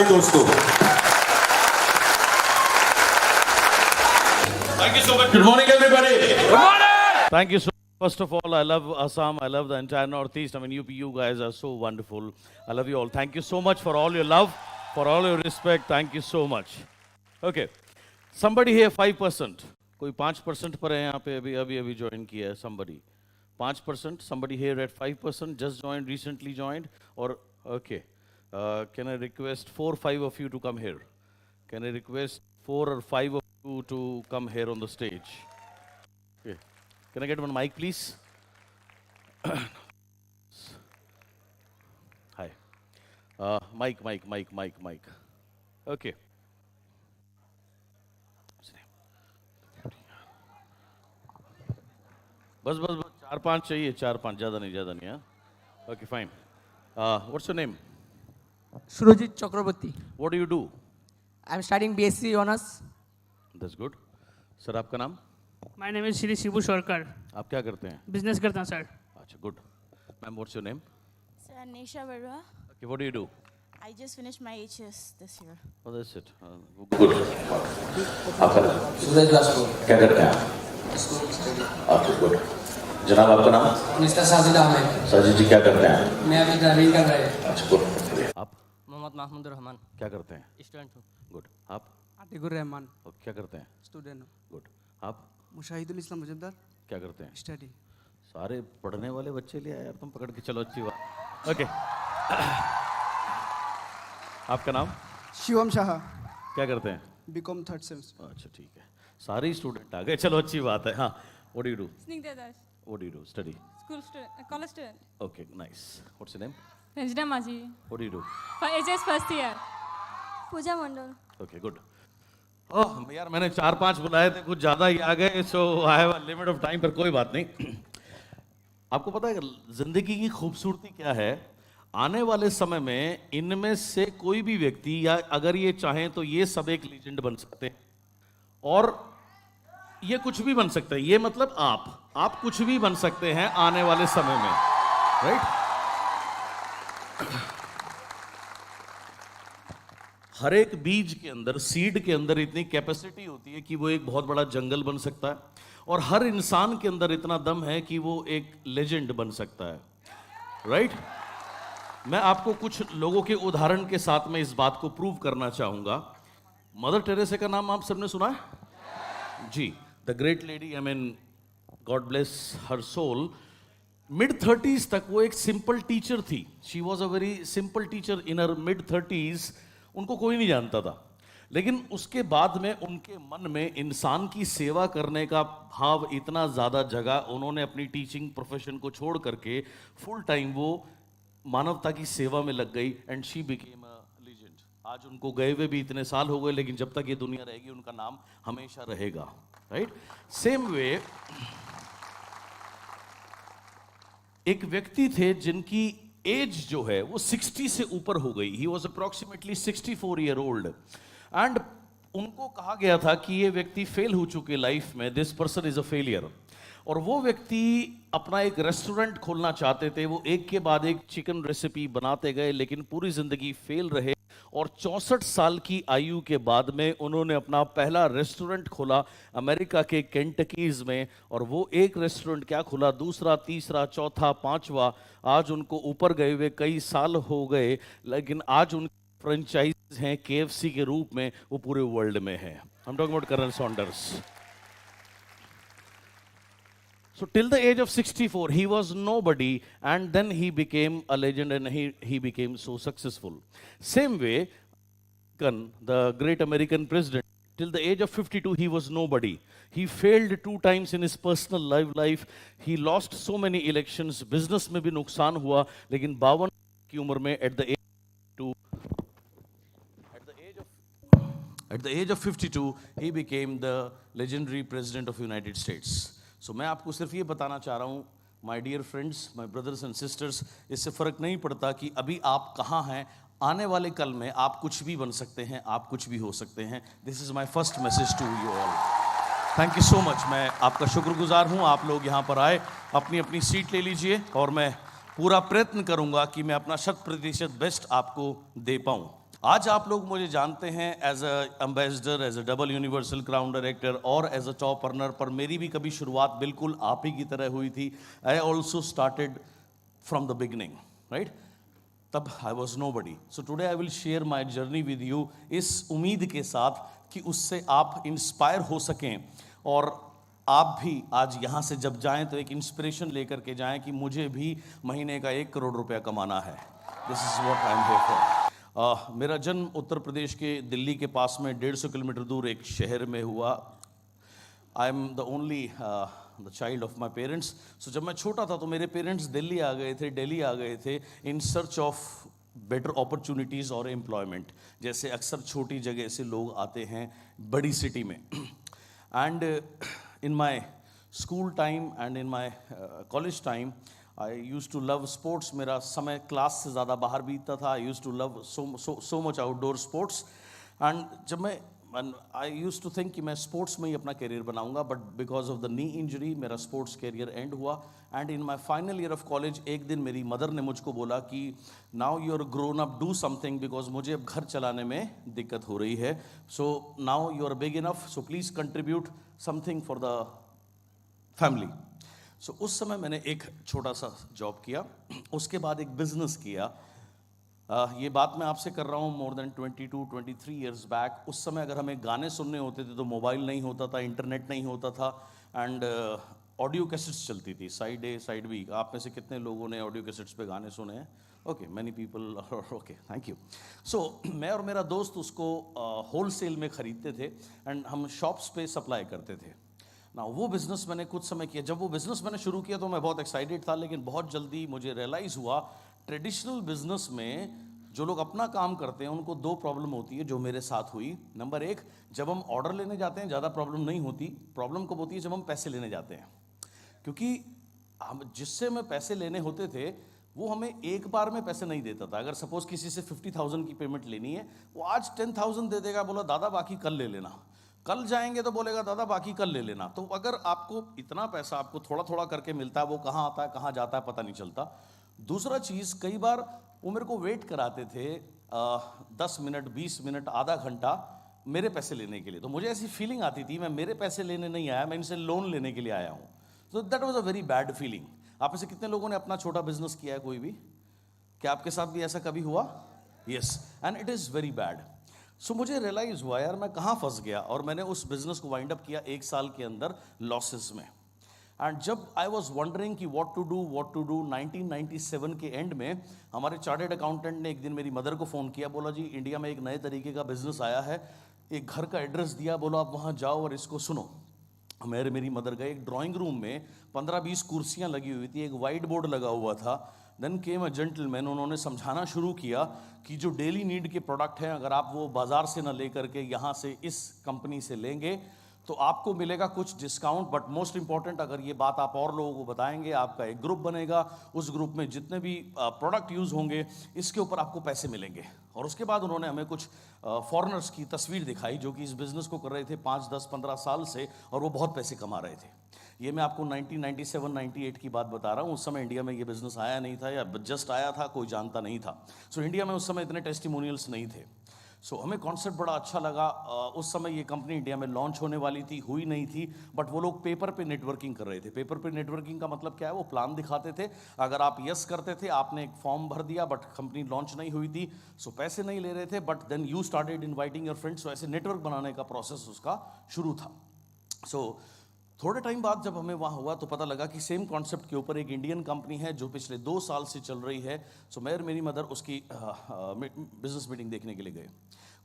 ताली दोस्तों। Thank you so much. Good morning everybody. Good morning. Thank you so much. First of all, I love Assam. I love the entire Northeast. I mean, you guys are so wonderful. I love you all. Thank you so much for all your love, for all your respect. Thank you so much. Okay. Somebody here 5%. कोई 5% पर है यहाँ पे अभी join किया है somebody. 5%. Somebody here at 5% just joined, recently joined. Or okay. Can I request 4 or 5 of you to come here? Can I request 4 or 5 of you to come here on the stage? Okay. Can I get one mic, please? Hi. Mic. Okay. बस 4-5 चाहिए, 4-5 ज़्यादा नहीं हाँ. Okay, fine. What's your name? Surojit Chakraborty. What do you do? I'm studying BSc Honors. That's good. Sir, आपका नाम? My name is Shri Shibu Sarkar. आप क्या करते हैं? Business करता हूँ sir. अच्छा, good. Ma'am, what's your name? Sir, Anisha Barua. Okay, what do you do? I just finished my HS this year. Oh, that's it. Good. आपका नाम? सूरज राजपूत। क्या करते हैं आप? School study. आपके गुड। जनाब आपका नाम? मिस्टर साजिद अहमद। साजिद जी क्या करते हैं? मैं अभी ड्राइविंग कर रहा हूँ। अच्छा गुड। आप मोहम्मद महमूद रहमान। क्या करते हैं? स्टूडेंट हूँ। गुड. आप आतिकुर रहमान। और क्या करते हैं? स्टूडेंट हूँ। गुड. आप मुशाहिदुल इस्लाम मुजद्दर। क्या करते हैं? स्टडी। सारे पढ़ने वाले बच्चे ले आए यार तुम पकड़ के. चलो अच्छी बात. ओके. आपका नाम? शिवम शाह। क्या करते हैं? BCom 3rd semester. अच्छा ठीक है. सारे स्टूडेंट आ गए. चलो अच्छी बात है. हाँ. What do you do? Snigdha Das, What do you do? Study. school student, college student. Okay, nice. What's your name? Ranjana Maji, What do you do? for HS first year. Pooja Mandal. Okay, good. ओह यार मैंने 4-5 बुलाए थे, कुछ ज़्यादा ही आ गए. So I have a limit of time, पर कोई बात नहीं. आपको पता है जिंदगी की खूबसूरती क्या है? आने वाले समय में इनमें से कोई भी व्यक्ति या अगर ये चाहें तो ये सब एक लीजेंड बन सकते हैं और ये कुछ भी बन सकते हैं. ये मतलब आप कुछ भी बन सकते हैं आने वाले समय में, राइट? हर एक बीज के अंदर, सीड के अंदर इतनी कैपेसिटी होती है कि वो एक बहुत बड़ा जंगल बन सकता है और हर इंसान के अंदर इतना दम है कि वो एक लेजेंड बन सकता है, राइट? मैं आपको कुछ लोगों के उदाहरण के साथ में इस बात को प्रूव करना चाहूंगा. मदर टेरेसा का नाम आप सबने सुना है जी? The great lady, I mean god bless her soul. mid-30s तक वो एक सिंपल टीचर थी. She was a very simple teacher in her mid-30s. उनको कोई नहीं जानता था, लेकिन उसके बाद में उनके मन में इंसान की सेवा करने का भाव इतना ज़्यादा जगा, उन्होंने अपनी टीचिंग प्रोफेशन को छोड़ करके फुल टाइम वो मानवता की सेवा में लग गई and she became a legend. आज उनको गए हुए भी इतने साल हो गए, लेकिन जब तक ये दुनिया रहेगी उनका नाम हमेशा रहेगा, राइट? सेम वे एक व्यक्ति थे जिनकी एज जो है वो 60 से ऊपर हो गई. He was approximately 64 year old and उनको कहा गया था कि ये व्यक्ति फेल हो चुके लाइफ में, this person is a failure. और वो व्यक्ति अपना एक रेस्टोरेंट खोलना चाहते थे. वो एक के बाद एक चिकन रेसिपी बनाते गए, लेकिन पूरी जिंदगी फेल रहे और 64 साल की आयु के बाद में उन्होंने अपना पहला रेस्टोरेंट खोला अमेरिका के केंटकीज में. और वो एक रेस्टोरेंट क्या खुला, दूसरा, तीसरा, चौथा, पांचवा. आज उनको ऊपर गए हुए कई साल हो गए, लेकिन आज उनकी फ्रेंचाइज हैं KFC के रूप में, वो पूरे वर्ल्ड में है. I'm talking about Colonel Saunders. So till the age of 64, he was nobody, and then he became a legend and he became so successful. Same way, the great American president, till the age of 52, he was nobody. He failed 2 times in his personal life. He lost so many elections. Business में भी नुकसान हुआ, लेकिन 52 की उम्र में at the age of 52, he became the legendary president of United States. So मैं आपको सिर्फ ये बताना चाह रहा हूँ, my dear friends, my brothers and sisters, इससे फ़र्क नहीं पड़ता कि अभी आप कहाँ हैं, आने वाले कल में आप कुछ भी बन सकते हैं, आप कुछ भी हो सकते हैं. This is my first message to you all. Thank you so much. मैं आपका शुक्रगुजार हूँ, आप लोग यहाँ पर आए. अपनी अपनी सीट ले लीजिए और मैं पूरा प्रयत्न करूँगा कि मैं अपना 100% बेस्ट आपको दे पाऊँ. आज आप लोग मुझे जानते हैं as a ambassador, as a double universal crown director और एज अ टॉप अर्नर, पर मेरी भी कभी शुरुआत बिल्कुल आप ही की तरह हुई थी. I also started from the beginning, right? तब I was nobody. So today I will share my journey with you, इस उम्मीद के साथ कि उससे आप इंस्पायर हो सकें और आप भी आज यहाँ से जब जाएं तो एक इंस्पिरेशन लेकर के जाएं कि मुझे भी महीने का 1 करोड़ रुपया कमाना है. This is what I am here for. मेरा जन्म उत्तर प्रदेश के दिल्ली के पास में 150 किलोमीटर दूर एक शहर में हुआ. I am the only the child of my parents. So जब मैं छोटा था तो मेरे पेरेंट्स दिल्ली आ गए थे in search of better opportunities और एम्प्लॉयमेंट, जैसे अक्सर छोटी जगह से लोग आते हैं बड़ी सिटी में. And in my school time and in my college time I use to love sports. मेरा समय क्लास से ज़्यादा बाहर बीतता था. I use to love so much outdoor sports. And जब मैं आई यूज़ टू थिंक कि मैं स्पोर्ट्स में ही अपना करियर बनाऊंगा, but because of the knee injury मेरा स्पोर्ट्स करियर एंड हुआ. And in my final year of college एक दिन मेरी मदर ने मुझको बोला कि now you are grown up, do something, because मुझे अब घर चलाने में दिक्कत हो रही है. So now you are big enough, so please contribute something for the family. So उस समय मैंने एक छोटा सा जॉब किया, उसके बाद एक बिजनेस किया. ये बात मैं आपसे कर रहा हूँ मोर देन 22-23 ईयर्स बैक. उस समय अगर हमें गाने सुनने होते थे तो मोबाइल नहीं होता था, इंटरनेट नहीं होता था, एंड ऑडियो कैसेट्स चलती थी, साइड ए साइड बी. आप में से कितने लोगों ने ऑडियो कैसेट्स पे गाने सुने हैं? Okay, many people. Okay, thank you. So मैं और मेरा दोस्त उसको होलसेल में ख़रीदते थे एंड हम शॉप्स पे सप्लाई करते थे. ना वो बिज़नेस मैंने कुछ समय किया. जब वो बिज़नेस मैंने शुरू किया तो मैं बहुत एक्साइटेड था, लेकिन बहुत जल्दी मुझे रियलाइज़ हुआ ट्रेडिशनल बिजनेस में जो लोग अपना काम करते हैं उनको 2 प्रॉब्लम होती है, जो मेरे साथ हुई. नंबर 1, जब हम ऑर्डर लेने जाते हैं ज़्यादा प्रॉब्लम नहीं होती. प्रॉब्लम कब होती है? जब हम पैसे लेने जाते हैं, क्योंकि हम जिससे हमें पैसे लेने होते थे वो हमें एक बार में पैसे नहीं देता था. अगर सपोज किसी से 50,000 की पेमेंट लेनी है, वो आज 10,000 दे देगा, बोला दादा बाकी कल ले लेना. कल जाएंगे तो बोलेगा दादा बाकी कल ले लेना. तो अगर आपको इतना पैसा आपको थोड़ा थोड़ा करके मिलता है, वो कहाँ आता है कहाँ जाता है पता नहीं चलता. दूसरा चीज़, कई बार वो मेरे को वेट कराते थे 10 मिनट, 20 मिनट, आधा घंटा मेरे पैसे लेने के लिए. तो मुझे ऐसी फीलिंग आती थी मैं मेरे पैसे लेने नहीं आया, मैं इनसे लोन लेने के लिए आया हूँ. So that was a very bad feeling. आप में से कितने लोगों ने अपना छोटा बिजनेस किया है? कोई भी? क्या आपके साथ भी ऐसा कभी हुआ? Yes, and it is very bad. So मुझे रियलाइज़ हुआ यार मैं कहाँ फंस गया, और मैंने उस बिज़नेस को वाइंड अप किया 1 साल के अंदर लॉसेस में. एंड जब आई वॉज वंडरिंग कि व्हाट टू डू 1997 के एंड में हमारे चार्टर्ड अकाउंटेंट ने एक दिन मेरी मदर को फ़ोन किया. बोला जी इंडिया में एक नए तरीके का बिज़नेस आया है. एक घर का एड्रेस दिया, बोला आप वहाँ जाओ और इसको सुनो. मेरी मदर गए. एक ड्राइंग रूम में 15-20 कुर्सियाँ लगी हुई थी, एक वाइट बोर्ड लगा हुआ था. Then came a gentleman. उन्होंने समझाना शुरू किया कि जो डेली नीड के प्रोडक्ट हैं अगर आप वो बाज़ार से ना लेकर के यहाँ से इस कंपनी से लेंगे तो आपको मिलेगा कुछ डिस्काउंट, बट मोस्ट इंपॉर्टेंट अगर ये बात आप और लोगों को बताएंगे आपका एक ग्रुप बनेगा, उस ग्रुप में जितने भी प्रोडक्ट यूज़ होंगे इसके ऊपर आपको पैसे मिलेंगे. और उसके बाद उन्होंने हमें कुछ फॉरेनर्स की तस्वीर दिखाई जो कि इस बिज़नेस को कर रहे थे 5, 10, 15 साल से, और वो बहुत पैसे कमा रहे थे. ये मैं आपको 1997-98 की बात बता रहा हूँ. उस समय इंडिया में ये बिज़नेस आया नहीं था, या जस्ट आया था, कोई जानता नहीं था. सो इंडिया में उस समय इतने टेस्टिमोनियल्स नहीं थे. सो हमें कॉन्सेप्ट बड़ा अच्छा लगा. उस समय ये कंपनी इंडिया में लॉन्च होने वाली थी, हुई नहीं थी, बट वो लोग पेपर पे नेटवर्किंग कर रहे थे. पेपर पे नेटवर्किंग का मतलब क्या है? वो प्लान दिखाते थे, अगर आप यस करते थे, आपने एक फॉर्म भर दिया, बट कंपनी लॉन्च नहीं हुई थी, सो पैसे नहीं ले रहे थे, but then you started inviting your friends. So ऐसे नेटवर्क बनाने का प्रोसेस उसका शुरू था. सो थोड़े टाइम बाद जब हमें वहाँ हुआ तो पता लगा कि सेम कॉन्सेप्ट के ऊपर एक इंडियन कंपनी है जो पिछले 2 साल से चल रही है. सो मैं और मेरी मदर उसकी बिजनेस मीटिंग देखने के लिए गए.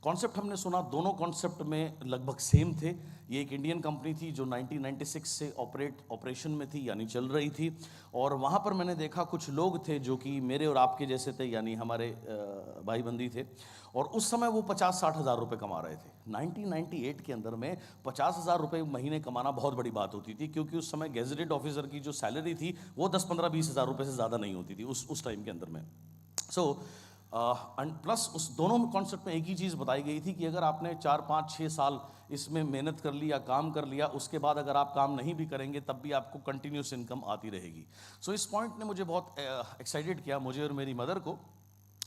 कॉन्सेप्ट हमने सुना, दोनों कॉन्सेप्ट में लगभग सेम थे. ये एक इंडियन कंपनी थी जो 1996 से ऑपरेशन में थी, यानी चल रही थी. और वहाँ पर मैंने देखा कुछ लोग थे जो कि मेरे और आपके जैसे थे, यानी हमारे भाई बंदी थे, और उस समय वो 50-60 हज़ार रुपये कमा रहे थे. 1998 के अंदर में 50 हज़ार रुपये महीने कमाना बहुत बड़ी बात होती थी, क्योंकि उस समय गेजेटेड ऑफिसर की जो सैलरी थी वो 10-15-20 हज़ार रुपये से ज़्यादा नहीं होती थी उस टाइम के अंदर में. सो एंड प्लस उस दोनों कॉन्सेप्ट में एक ही चीज़ बताई गई थी कि अगर आपने 4, 5, 6 साल इसमें मेहनत कर लिया, काम कर लिया, उसके बाद अगर आप काम नहीं भी करेंगे तब भी आपको कंटिन्यूस इनकम आती रहेगी. सो इस पॉइंट ने मुझे बहुत एक्साइटेड किया, मुझे और मेरी मदर को.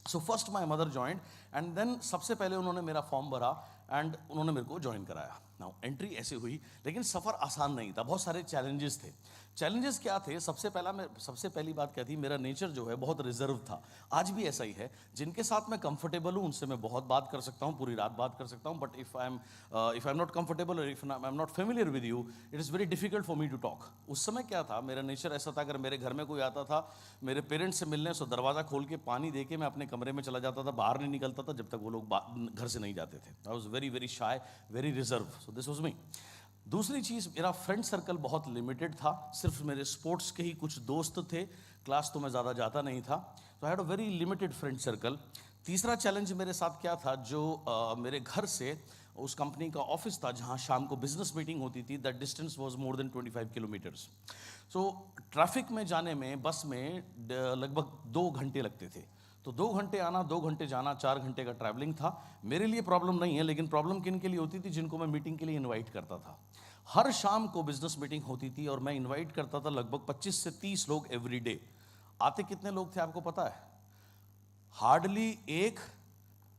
So first my mother joined and then सबसे पहले उन्होंने मेरा फॉर्म भरा एंड उन्होंने मेरे को ज्वाइन कराया। नाउ एंट्री ऐसे हुई, लेकिन सफ़र आसान नहीं था, बहुत सारे चैलेंजेस थे। चैलेंजेस क्या थे? सबसे पहली बात क्या थी, मेरा नेचर जो है बहुत रिजर्व था, आज भी ऐसा ही है। जिनके साथ मैं कंफर्टेबल हूँ उनसे मैं बहुत बात कर सकता हूँ, पूरी रात बात कर सकता हूँ, but if I am not comfortable और if I am not familiar with you, it is very difficult for me to talk. उस समय क्या था, मेरा नेचर ऐसा था, अगर मेरे घर में कोई आता था मेरे पेरेंट्स से मिलने, सो दरवाज़ा खोल के पानी दे के मैं अपने कमरे में चला जाता था, बाहर नहीं निकलता था जब तक वो लोग घर से नहीं जाते थे। आई was very very shy, very reserve, so this was me. दूसरी चीज़, मेरा फ्रेंड सर्कल बहुत लिमिटेड था, सिर्फ मेरे स्पोर्ट्स के ही कुछ दोस्त थे, क्लास तो मैं ज़्यादा जाता नहीं था, तो I had a very limited friend circle. तीसरा चैलेंज मेरे साथ क्या था, जो मेरे घर से उस कंपनी का ऑफिस था जहाँ शाम को बिजनेस मीटिंग होती थी, that distance was more than 25 kilometres. So traffic में जाने में, बस में लगभग 2 घंटे लगते थे, तो 2 घंटे आना, 2 घंटे जाना, 4 घंटे का ट्रैवलिंग था। मेरे लिए प्रॉब्लम नहीं है, लेकिन प्रॉब्लम किन के लिए होती थी? जिनको मैं मीटिंग के लिए इनवाइट करता था। हर शाम को बिजनेस मीटिंग होती थी और मैं इनवाइट करता था लगभग 25 से 30 लोग एवरी डे। आते कितने लोग थे आपको पता है? हार्डली एक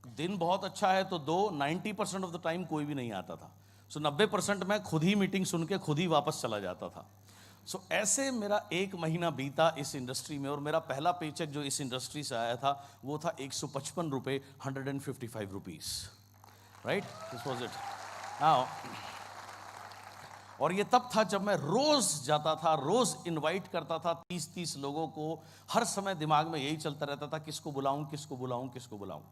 दिन बहुत अच्छा है तो 2, 90% ऑफ द टाइम कोई भी नहीं आता था। सो 90% मैं खुद ही मीटिंग सुन के खुद ही वापस चला जाता था। सो ऐसे मेरा 1 महीना बीता इस इंडस्ट्री में, और मेरा पहला पेचेक जो इस इंडस्ट्री से आया था वो था 155 रुपये, 155 rupees, right, this was it. Now, और ये तब था जब मैं रोज जाता था, रोज इनवाइट करता था 30-30 लोगों को। हर समय दिमाग में यही चलता रहता था, किसको बुलाऊं, किसको बुलाऊं, किसको बुलाऊं।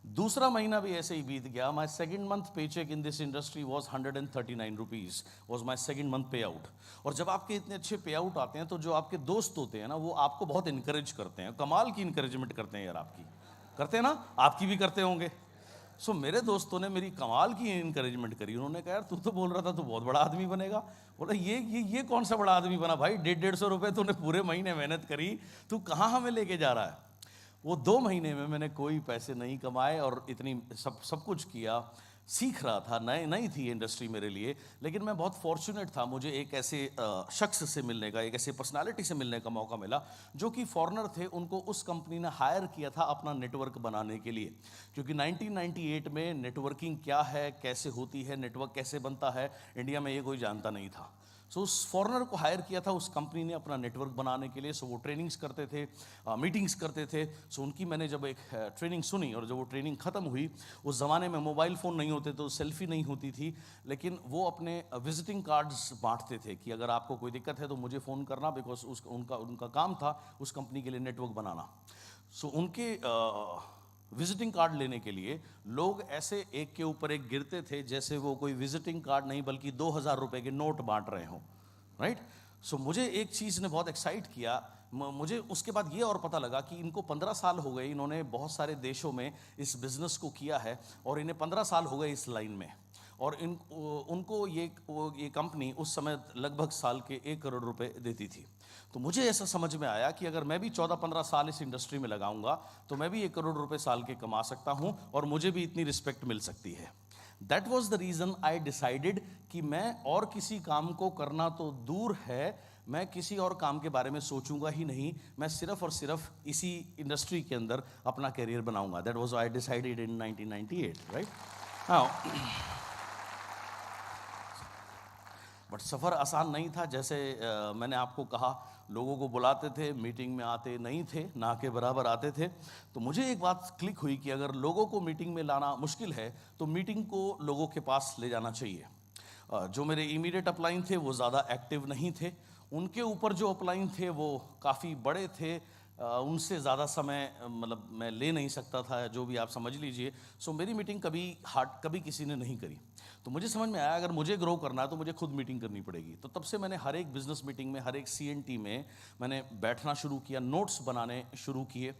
दूसरा महीना भी ऐसे ही बीत गया। My second month paycheck in this industry was 139 rupees, was my second month payout. और जब आपके इतने अच्छे पे आउट आते हैं तो जो आपके दोस्त होते हैं ना, वो आपको बहुत इनकरेज करते हैं, कमाल की इनकरेजमेंट करते हैं यार, आपकी करते हैं ना, आपकी भी करते होंगे। सो मेरे दोस्तों ने मेरी कमाल की इनकरेजमेंट करी। उन्होंने कहा यार तू तो बोल रहा था तू बहुत बड़ा आदमी बनेगा। बोला ये कौन सा बड़ा आदमी बना भाई, 150-150 रुपये तूने पूरे महीने मेहनत करी, तू कहाँ हमें लेके जा रहा है। वो 2 महीने में मैंने कोई पैसे नहीं कमाए और इतनी सब कुछ किया, सीख रहा था, नई थी इंडस्ट्री मेरे लिए। लेकिन मैं बहुत फॉर्चुनेट था, मुझे एक ऐसे शख्स से मिलने का, एक ऐसे पर्सनालिटी से मिलने का मौका मिला जो कि फॉरेनर थे। उनको उस कंपनी ने हायर किया था अपना नेटवर्क बनाने के लिए, क्योंकि 1998 में नेटवर्किंग क्या है, कैसे होती है, नेटवर्क कैसे बनता है, इंडिया में ये कोई जानता नहीं था। सो उस फॉरेनर को हायर किया था उस कंपनी ने अपना नेटवर्क बनाने के लिए। सो वो ट्रेनिंग्स करते थे, मीटिंग्स करते थे। सो उनकी मैंने जब एक ट्रेनिंग सुनी और जब वो ट्रेनिंग ख़त्म हुई, उस ज़माने में मोबाइल फ़ोन नहीं होते तो सेल्फी नहीं होती थी, लेकिन वो अपने विजिटिंग कार्ड्स बांटते थे कि अगर आपको कोई दिक्कत है तो मुझे फ़ोन करना, बिकॉज उनका काम था उस कंपनी के लिए नेटवर्क बनाना। सो उनके विजिटिंग कार्ड लेने के लिए लोग ऐसे एक के ऊपर एक गिरते थे जैसे वो कोई विजिटिंग कार्ड नहीं बल्कि 2000 रुपये के नोट बांट रहे हों, राइट। सो मुझे एक चीज़ ने बहुत एक्साइट किया। मुझे उसके बाद ये और पता लगा कि इनको 15 साल हो गए, इन्होंने बहुत सारे देशों में इस बिज़नेस को किया है और इन्हें 15 साल हो गए इस लाइन में। और उनको ये कंपनी उस समय लगभग साल के 1 करोड़ रुपए देती थी। तो मुझे ऐसा समझ में आया कि अगर मैं भी 14-15 साल इस इंडस्ट्री में लगाऊंगा तो मैं भी 1 करोड़ रुपए साल के कमा सकता हूं और मुझे भी इतनी रिस्पेक्ट मिल सकती है। That was the reason I decided कि मैं और किसी काम को करना तो दूर है, मैं किसी और काम के बारे में सोचूंगा ही नहीं, मैं सिर्फ और सिर्फ इसी इंडस्ट्री के अंदर अपना करियर बनाऊंगा। That was I decided in 1998, right. हाँ, बट सफ़र आसान नहीं था। जैसे मैंने आपको कहा, लोगों को बुलाते थे, मीटिंग में आते नहीं थे, ना के बराबर आते थे। तो मुझे एक बात क्लिक हुई कि अगर लोगों को मीटिंग में लाना मुश्किल है तो मीटिंग को लोगों के पास ले जाना चाहिए। जो मेरे इमीडिएट अपलाइन थे वो ज़्यादा एक्टिव नहीं थे, उनके ऊपर जो अपलाइन थे वो काफ़ी बड़े थे, उनसे ज़्यादा समय मतलब मैं ले नहीं सकता था, जो भी आप समझ लीजिए। सो मेरी मीटिंग कभी किसी ने नहीं करी। तो मुझे समझ में आया अगर मुझे ग्रो करना है तो मुझे खुद मीटिंग करनी पड़ेगी। तो तब से मैंने हर एक बिजनेस मीटिंग में, हर एक CNT में मैंने बैठना शुरू किया, नोट्स बनाने शुरू किए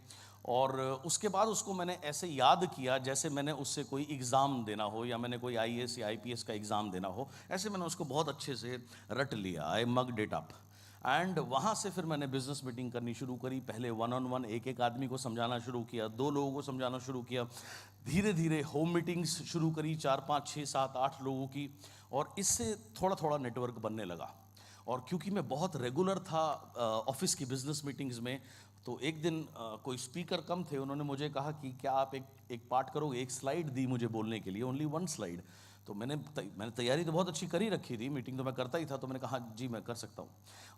और उसके बाद उसको मैंने ऐसे याद किया जैसे मैंने उससे कोई एग्ज़ाम देना हो या मैंने कोई IAS या IPS का एग्ज़ाम देना हो। ऐसे मैंने उसको बहुत अच्छे से रट लिया, आई मग्ड इट अप। एंड वहाँ से फिर मैंने बिजनेस मीटिंग करनी शुरू करी। पहले 1-on-1 एक आदमी को समझाना शुरू किया, 2 लोगों को समझाना शुरू किया, धीरे धीरे होम मीटिंग्स शुरू करी 4, 5, 6, 7, 8 लोगों की, और इससे थोड़ा थोड़ा नेटवर्क बनने लगा। और क्योंकि मैं बहुत रेगुलर था ऑफिस की बिजनेस मीटिंग्स में, तो एक दिन कोई स्पीकर कम थे, उन्होंने मुझे कहा कि क्या आप एक पार्ट करोगे। एक स्लाइड दी मुझे बोलने के लिए, ओनली 1 स्लाइड। तो मैंने तैयारी तो बहुत अच्छी कर ही रखी थी, मीटिंग तो मैं करता ही था, तो मैंने कहा जी मैं कर सकता हूँ।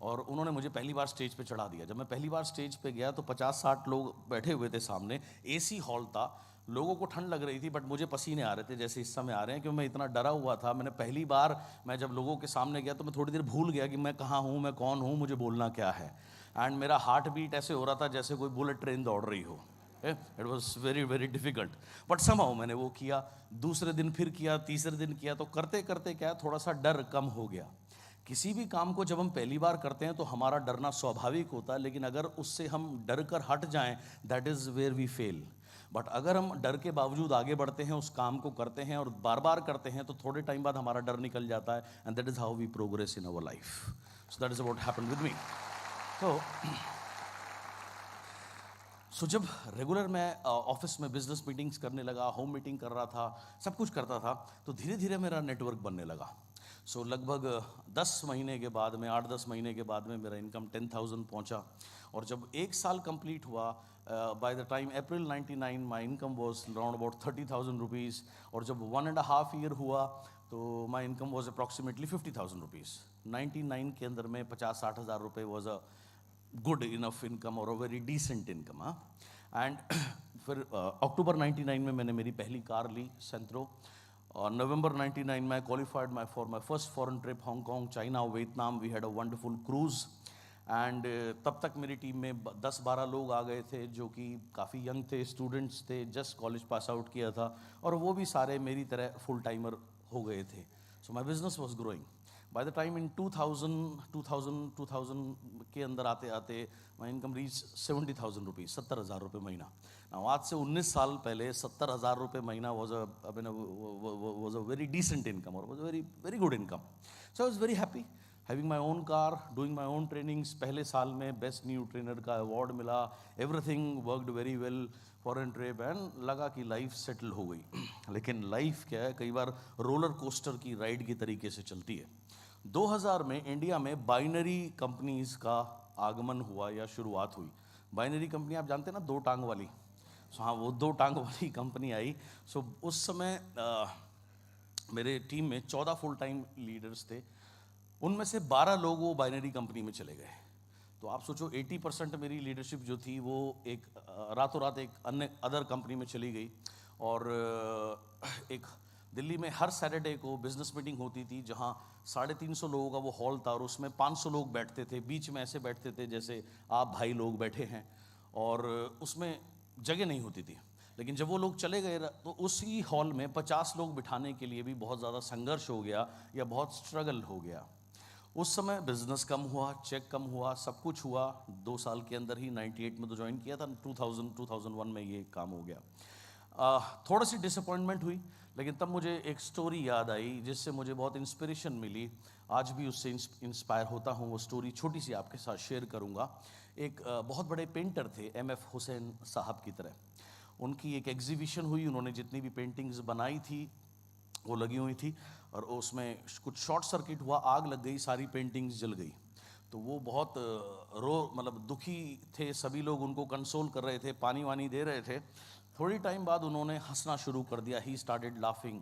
और उन्होंने मुझे पहली बार स्टेज पे चढ़ा दिया। जब मैं पहली बार स्टेज पे गया तो 50-60 लोग बैठे हुए थे सामने, एसी हॉल था, लोगों को ठंड लग रही थी, बट मुझे पसीने आ रहे थे जैसे इस समय आ रहे हैं, क्योंकि मैं इतना डरा हुआ था। मैंने पहली बार मैं जब लोगों के सामने गया तो मैं थोड़ी देर भूल गया कि मैं कहाँ हूँ, मैं कौन हूँ, मुझे बोलना क्या है। एंड मेरा हार्ट बीट ऐसे हो रहा था जैसे कोई बुलेट ट्रेन दौड़ रही हो। It was very very difficult, but somehow मैंने वो किया। दूसरे दिन फिर किया, तीसरे दिन किया, तो करते करते क्या थोड़ा सा डर कम हो गया। किसी भी काम को जब हम पहली बार करते हैं तो हमारा डरना स्वाभाविक होता है, लेकिन अगर उससे हम डर कर हट जाएं, that is where we fail. But अगर हम डर के बावजूद आगे बढ़ते हैं, उस काम को करते हैं और बार बार करते हैं, तो थोड़े टाइम बाद हमारा डर निकल जाता है। And that is how we progress in our life. So that is what happened with me. So जब रेगुलर मैं ऑफिस में बिजनेस मीटिंग्स करने लगा, होम मीटिंग कर रहा था, सब कुछ करता था, तो धीरे धीरे मेरा नेटवर्क बनने लगा। सो लगभग 10 महीने के बाद में, 8-10 महीने के बाद में मेरा इनकम 10,000 पहुंचा। और जब 1 साल कंप्लीट हुआ, by the time April 99 my income was around about 30,000 rupees. और जब 1.5 ईयर हुआ तो my income was approximately 50,000 rupees. 99 के अंदर में 50-60 हज़ार रुपये was a good enough income और a very decent income. And फिर अक्टूबर 99 में मैंने मेरी पहली कार ली, सेंट्रो। और नवंबर 99 में I qualified for my first foreign trip, Hong Kong, China, Vietnam. We had a wonderful cruise. And तब तक मेरी टीम में 10-12 लोग आ गए थे जो कि काफ़ी यंग थे, स्टूडेंट्स थे, जस्ट कॉलेज पास आउट किया था, और वो भी सारे मेरी तरह फुल टाइमर हो गए थे। So my business was growing. By the time in 2000 के अंदर आते आते माई इनकम रीच 70,000 रुपीज़, 70,000 रुपये महीना। आज से 19 साल पहले 70,000 रुपये महीना was a very decent income और was a very very good income. So I was very happy having my own car, doing my own trainings. पहले साल में बेस्ट न्यू ट्रेनर का अवार्ड मिला, everything worked very well, foreign trip, and लगा कि life settle हो गई। लेकिन लाइफ क्या है, कई बार रोलर कोस्टर की राइड की तरीके से चलती है। 2000 में इंडिया में बाइनरी कंपनीज का आगमन हुआ या शुरुआत हुई। बाइनरी कंपनी आप जानते हैं ना, 2 टांग वाली। सो हाँ, वो 2 टांग वाली कंपनी आई। सो उस समय मेरे टीम में 14 फुल टाइम लीडर्स थे, उनमें से 12 लोग वो बाइनरी कंपनी में चले गए। तो आप सोचो 80% मेरी लीडरशिप जो थी वो एक रातों रात एक अदर कंपनी में चली गई। और एक दिल्ली में हर सैटरडे को बिजनेस मीटिंग होती थी, जहां 350 लोगों का वो हॉल था, और उसमें 500 लोग बैठते थे। बीच में ऐसे बैठते थे जैसे आप भाई लोग बैठे हैं, और उसमें जगह नहीं होती थी। लेकिन जब वो लोग चले गए तो उसी हॉल में 50 लोग बिठाने के लिए भी बहुत ज़्यादा संघर्ष हो गया या बहुत स्ट्रगल हो गया। उस समय बिजनेस कम हुआ, चेक कम हुआ, सब कुछ हुआ। 2 साल के अंदर ही 98 में तो ज्वाइन किया था, 2001 में ये काम हो गया। थोड़ी सी डिसअपॉइंटमेंट हुई, लेकिन तब मुझे एक स्टोरी याद आई जिससे मुझे बहुत इंस्पिरेशन मिली। आज भी उससे इंस्पायर होता हूँ। वो स्टोरी छोटी सी आपके साथ शेयर करूँगा। एक बहुत बड़े पेंटर थे, MF हुसैन साहब की तरह। उनकी एक एग्जीबिशन हुई, उन्होंने जितनी भी पेंटिंग्स बनाई थी वो लगी हुई थी, और उसमें कुछ शॉर्ट सर्किट हुआ, आग लग गई, सारी पेंटिंग्स जल गई। तो वो बहुत मतलब दुखी थे। सभी लोग उनको कंसोल कर रहे थे, पानी वानी दे रहे थे। थोड़ी टाइम बाद उन्होंने हंसना शुरू कर दिया। He started laughing.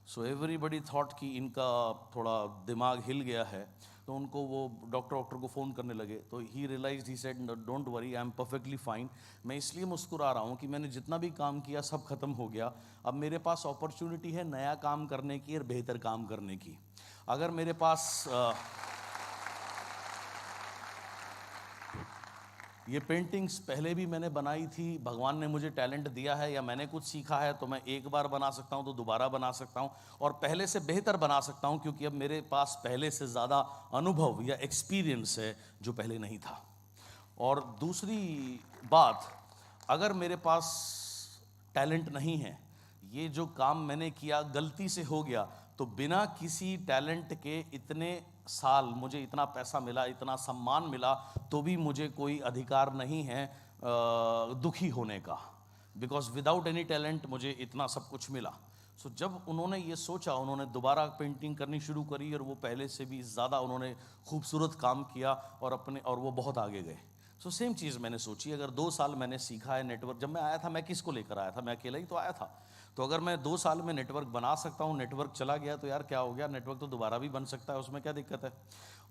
So everybody thought कि इनका थोड़ा दिमाग हिल गया है। तो उनको वो डॉक्टर को फ़ोन करने लगे। तो he realized, he said don't worry, I am perfectly fine. मैं इसलिए मुस्कुरा रहा हूँ कि मैंने जितना भी काम किया सब खत्म हो गया। अब मेरे पास अपॉर्चुनिटी है नया काम करने की और बेहतर काम करने की। अगर मेरे पास ये पेंटिंग्स पहले भी मैंने बनाई थी, भगवान ने मुझे टैलेंट दिया है या मैंने कुछ सीखा है, तो मैं एक बार बना सकता हूँ तो दोबारा बना सकता हूँ, और पहले से बेहतर बना सकता हूँ, क्योंकि अब मेरे पास पहले से ज़्यादा अनुभव या एक्सपीरियंस है जो पहले नहीं था। और दूसरी बात, अगर मेरे पास टैलेंट नहीं है, ये जो काम मैंने किया गलती से हो गया, तो बिना किसी टैलेंट के इतने साल मुझे इतना पैसा मिला, इतना सम्मान मिला, तो भी मुझे कोई अधिकार नहीं है दुखी होने का, बिकॉज विदाउट एनी टैलेंट मुझे इतना सब कुछ मिला। सो जब उन्होंने ये सोचा, उन्होंने दोबारा पेंटिंग करनी शुरू करी, और वो पहले से भी ज़्यादा उन्होंने खूबसूरत काम किया, और वो बहुत आगे गए। सो सेम चीज़ मैंने सोची, अगर 2 साल मैंने सीखा है नेटवर्क, जब मैं आया था मैं किसको लेकर आया था, मैं अकेला ही तो आया था। तो अगर मैं 2 साल में नेटवर्क बना सकता हूँ, नेटवर्क चला गया तो यार क्या हो गया, नेटवर्क तो दोबारा भी बन सकता है, उसमें क्या दिक्कत है।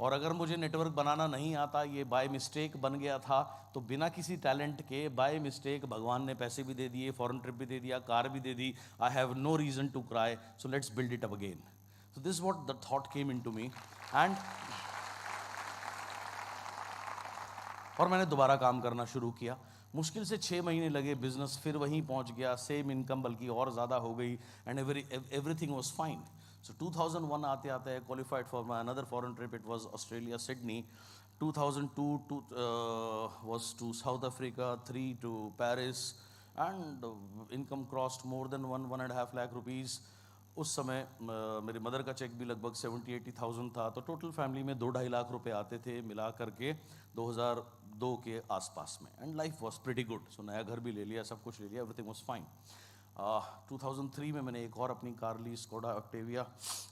और अगर मुझे नेटवर्क बनाना नहीं आता, ये बाय मिस्टेक बन गया था, तो बिना किसी टैलेंट के बाय मिस्टेक भगवान ने पैसे भी दे दिए, फॉरेन ट्रिप भी दे दिया, कार भी दे दी, I have no reason to cry, so let's build it up again. So this what the thought came into me and और मैंने दोबारा काम करना शुरू किया। मुश्किल से 6 महीने लगे, बिजनेस फिर वहीं पहुंच गया, सेम इनकम बल्कि और ज़्यादा हो गई, एंड एवरीथिंग वाज फाइन। सो 2001 आते आते आई qualified for my another foreign trip, it was Australia Sydney. 2002 was to South Africa, 3 to Paris, and income crossed more than 1.5 lakh rupees। उस समय मेरी मदर का चेक भी लगभग 70-80,000 था, तो टोटल फैमिली में 2-2.5 लाख रुपए आते थे मिला करके 2002 के आसपास में, and life was pretty good. So नया घर भी ले लिया, सब कुछ ले लिया, एवरीथिंग वॉज फाइन। 2003 में मैंने एक और अपनी कार ली, Skoda Octavia,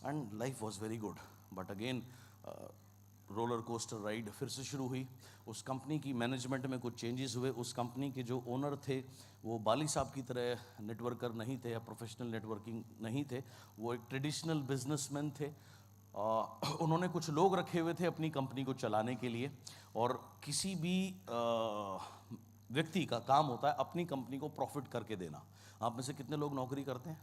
and life was very good. But again roller coaster ride फिर से शुरू हुई। उस कंपनी की मैनेजमेंट में कुछ चेंजेस हुए। उस कंपनी के जो ओनर थे वो बाली साहब की तरह नेटवर्कर नहीं थे या प्रोफेशनल नेटवर्किंग नहीं थे, वो एक ट्रेडिशनल बिजनेसमैन थे। उन्होंने कुछ लोग रखे हुए थे अपनी कंपनी को चलाने के लिए, और किसी भी व्यक्ति का काम होता है अपनी कंपनी को प्रॉफिट करके देना। आप में से कितने लोग नौकरी करते हैं?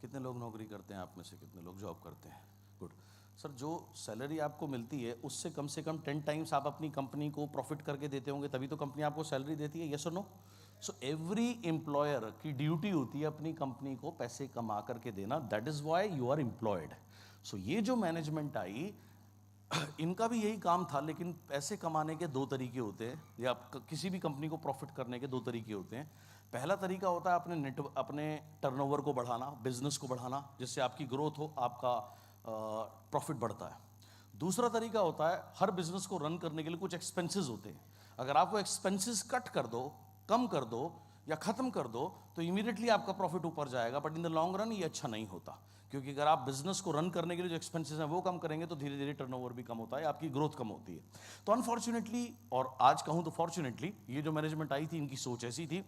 कितने लोग नौकरी करते हैं? आप में से कितने लोग जॉब करते हैं? गुड सर, जो सैलरी आपको मिलती है उससे कम 10 टाइम्स आप अपनी कंपनी को प्रॉफिट करके देते होंगे, तभी तो कंपनी आपको सैलरी देती है, यस और नो? सो एवरी एम्प्लॉयर की ड्यूटी होती है अपनी कंपनी को पैसे कमा करके देना, that is why you are employed. So ये जो मैनेजमेंट आई, इनका भी यही काम था, लेकिन पैसे कमाने के 2 तरीके होते हैं, या किसी भी कंपनी को प्रॉफिट करने के 2 तरीके होते हैं। पहला तरीका होता है अपने टर्नओवर को बढ़ाना, बिजनेस को बढ़ाना, जिससे आपकी ग्रोथ हो, आपका प्रॉफिट बढ़ता है। दूसरा तरीका होता है, हर बिजनेस को रन करने के लिए कुछ एक्सपेंसेस होते हैं, अगर आप वो एक्सपेंसेस कट कर दो, कम कर दो या ख़त्म कर दो, तो इमीडिएटली आपका प्रॉफिट ऊपर जाएगा। But in the long run ये अच्छा नहीं होता, क्योंकि अगर आप बिजनेस को रन करने के लिए जो एक्सपेंसेस हैं वो कम करेंगे तो धीरे धीरे टर्नओवर भी कम होता है, आपकी ग्रोथ कम होती है। तो अनफॉर्चुनेटली, और आज कहूँ तो फॉर्चुनेटली, ये जो मैनेजमेंट आई थी इनकी सोच ऐसी थी,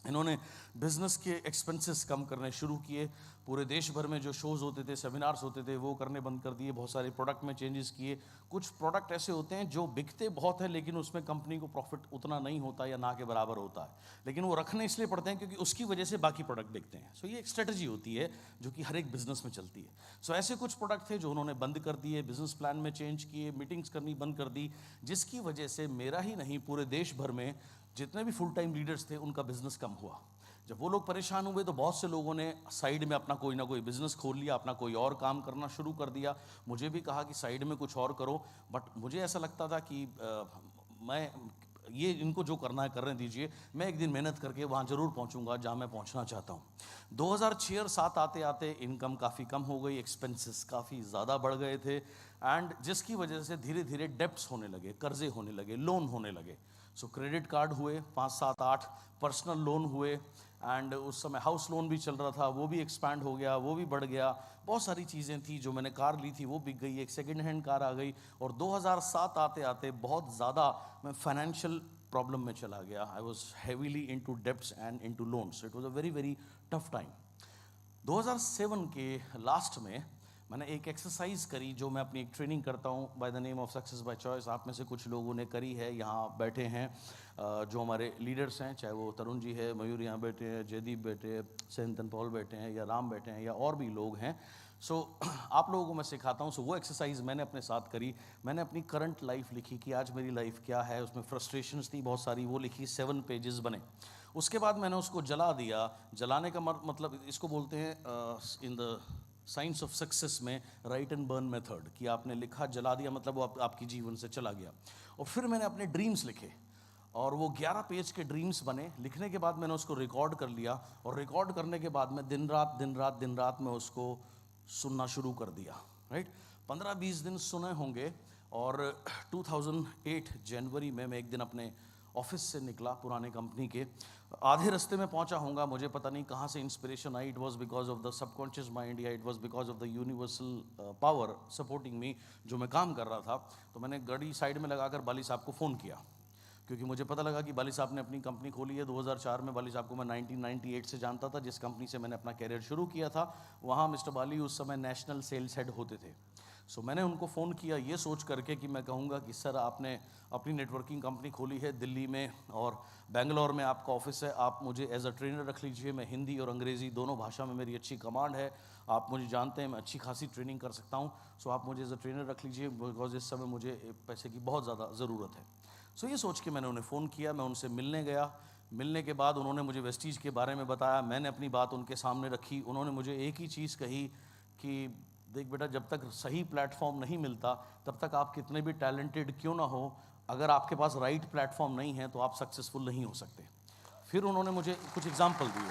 इन्होंने बिजनेस के एक्सपेंसेस कम करने शुरू किए। पूरे देश भर में जो शोज़ होते थे, सेमिनार्स होते थे, वो करने बंद कर दिए। बहुत सारे प्रोडक्ट में चेंजेस किए। कुछ प्रोडक्ट ऐसे होते हैं जो बिकते बहुत है, लेकिन उसमें कंपनी को प्रॉफिट उतना नहीं होता या ना के बराबर होता है, लेकिन वो रखने इसलिए पड़ते हैं क्योंकि उसकी वजह से बाकी प्रोडक्ट बिकते हैं। सो ये एक स्ट्रेटजी होती है जो कि हर एक बिजनेस में चलती है। सो ऐसे कुछ प्रोडक्ट थे जो उन्होंने बंद कर दिए, बिजनेस प्लान में चेंज किए, मीटिंग्स करनी बंद कर दी, जिसकी वजह से मेरा ही नहीं पूरे देश भर में जितने भी फुल टाइम लीडर्स थे उनका बिजनेस कम हुआ। जब वो लोग परेशान हुए तो बहुत से लोगों ने साइड में अपना कोई ना कोई बिजनेस खोल लिया, अपना कोई और काम करना शुरू कर दिया। मुझे भी कहा कि साइड में कुछ और करो, बट मुझे ऐसा लगता था कि मैं ये इनको जो करना है करने दीजिए, मैं एक दिन मेहनत करके वहाँ ज़रूर पहुँचूंगा जहाँ मैं पहुँचना चाहता हूँ। 2006 और 2007 आते आते इनकम काफ़ी कम हो गई, एक्सपेंसेस काफ़ी ज़्यादा बढ़ गए थे, एंड जिसकी वजह से धीरे धीरे डेप्स होने लगे, कर्जे होने लगे, लोन होने लगे। सो क्रेडिट कार्ड हुए 5, 7, 8, पर्सनल लोन हुए, एंड उस समय हाउस लोन भी चल रहा था, वो भी एक्सपैंड हो गया, वो भी बढ़ गया। बहुत सारी चीज़ें थी, जो मैंने कार ली थी वो बिक गई, एक सेकेंड हैंड कार आ गई, और 2007 आते आते बहुत ज़्यादा मैं फाइनेंशियल प्रॉब्लम में चला गया। I was heavily into debts and into loans. It was a very very tough time. 2007 के लास्ट में मैंने एक एक्सरसाइज करी, जो मैं अपनी एक ट्रेनिंग करता हूँ by the name of success by choice. आप में से कुछ लोगों ने करी है, यहाँ बैठे हैं जो हमारे लीडर्स हैं, चाहे वो तरुण जी है, मयूर यहाँ बैठे हैं, जयदीप बैठे हैं, सेंतन पॉल बैठे हैं, या राम बैठे हैं, या और भी लोग हैं। सो आप लोगों को मैं सिखाता हूँ। सो वो एक्सरसाइज मैंने अपने साथ करी। मैंने अपनी करंट लाइफ लिखी कि आज मेरी लाइफ क्या है, उसमें फ्रस्ट्रेशंस थी बहुत सारी, वो लिखी, 7 पेजेस बने। उसके बाद मैंने उसको जला दिया। जलाने का मतलब इसको बोलते हैं in the science of success में राइट एंड बर्न मेथड, कि आपने लिखा, जला दिया, मतलब वो आपकी जीवन से चला गया। और फिर मैंने अपने ड्रीम्स लिखे, और वो 11 पेज के ड्रीम्स बने। लिखने के बाद मैंने उसको रिकॉर्ड कर लिया, और रिकॉर्ड करने के बाद मैं दिन रात मैं उसको सुनना शुरू कर दिया। राइट, 15-20 दिन सुने होंगे। और 2008 जनवरी में मैं एक दिन अपने ऑफिस से निकला, पुराने कंपनी के, आधे रास्ते में पहुंचा होऊंगा, मुझे पता नहीं कहाँ से इंस्पिरेशन आई। It was because of the subconscious mind, या it was because of the universal power supporting me, जो मैं काम कर रहा था। तो मैंने गाड़ी साइड में लगाकर बाली साहब को फ़ोन किया। क्योंकि मुझे पता लगा कि बाली साहब ने अपनी कंपनी खोली है 2004 में। बाली साहब को मैं 1998 से जानता था, जिस कंपनी से मैंने अपना कैरियर शुरू किया था वहाँ मिस्टर बाली उस समय नेशनल सेल्स हेड होते थे। सो मैंने उनको फ़ोन किया ये सोच करके कि मैं कहूँगा कि सर आपने अपनी नेटवर्किंग कंपनी खोली है दिल्ली में और बेंगलोर में आपका ऑफिस है, आप मुझे एज अ ट्रेनर रख लीजिए। मैं हिंदी और अंग्रेज़ी दोनों भाषा में मेरी अच्छी कमांड है, आप मुझे जानते हैं, मैं अच्छी खासी ट्रेनिंग कर सकता हूँ। सो आप मुझे एज अ ट्रेनर रख लीजिए बिकॉज इस समय मुझे पैसे की बहुत ज़्यादा ज़रूरत है। सो ये सोच के मैंने उन्हें फ़ोन किया, मैं उनसे मिलने गया। मिलने के बाद उन्होंने मुझे वेस्टीज के बारे में बताया, मैंने अपनी बात उनके सामने रखी। उन्होंने मुझे एक ही चीज़ कही कि देख बेटा, जब तक सही प्लेटफॉर्म नहीं मिलता तब तक आप कितने भी टैलेंटेड क्यों ना हो, अगर आपके पास राइट प्लेटफॉर्म नहीं है तो आप सक्सेसफुल नहीं हो सकते। फिर उन्होंने मुझे कुछ एग्जाम्पल दिए।